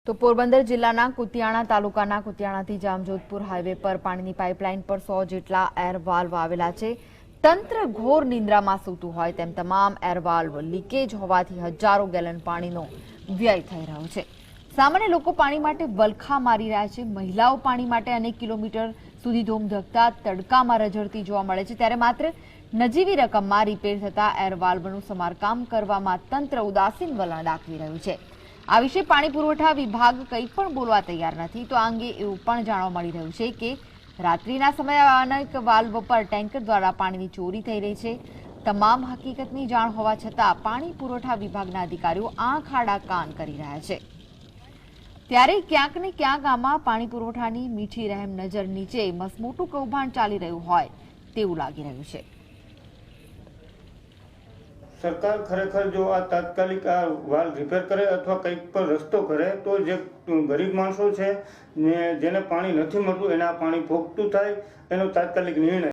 તો પોરબંદર જિલ્લાના કુતિયાણા તાલુકાના કુતિયાણાથી જામજોધપુર હાઈવે પર પાણીની પાઇપલાઇન પર 100 જેટલા એર વાલ્વ આવેલા છે। તંત્ર ઘોર નિંદ્રામાં સૂતું હોય તેમ તમામ એર વાલ્વ લીકેજ હોવાથી હજારો ગેલન પાણીનો વ્યય થઈ રહ્યો છે। સામાન્ય લોકો પાણી માટે વલખા મારી રહ્યા છે। મહિલાઓ પાણી માટે અનેક કિલોમીટર સુધી ધોમધખતા તડકામાં રઝળતી જોવા મળે છે, ત્યારે માત્ર નજીવી રકમમાં રિપેર થતા એર વાલ્વનું સમારકામ કરવામાં તંત્ર ઉદાસીન વલણ દાખવી રહ્યું છે। આ વિશે પાણી પુરવઠા વિભાગ કંઈ પણ બોલવા તૈયાર નથી। તો આ અંગે એવું પણ જાણવા મળી રહ્યું છે કે રાત્રિના સમયે અનેક વાલ્વ પર ટેન્કર દ્વારા પાણીની ચોરી થઈ રહી છે। તમામ હકીકતની જાણ હોવા છતાં પાણી પુરવઠા વિભાગના અધિકારીઓ આંખ આડા કાન કરી રહ્યા છે। ત્યારે ક્યાંક ને ક્યાંક આમાં પાણી પુરવઠાની મીઠી રહેમ નજર નીચે મસમોટું કૌભાંડ ચાલી રહ્યું હોય તેવું લાગી રહ્યું છે। સરકાર ખરેખર જો આ તાત્કાલિક આ વાલ રિપેર કરે અથવા કંઈક પર રસ્તો કરે તો જે ગરીબ માણસો છે ને જેને પાણી નથી મળતું એના પાણી ભોગતું થાય એનો તાત્કાલિક નિર્ણય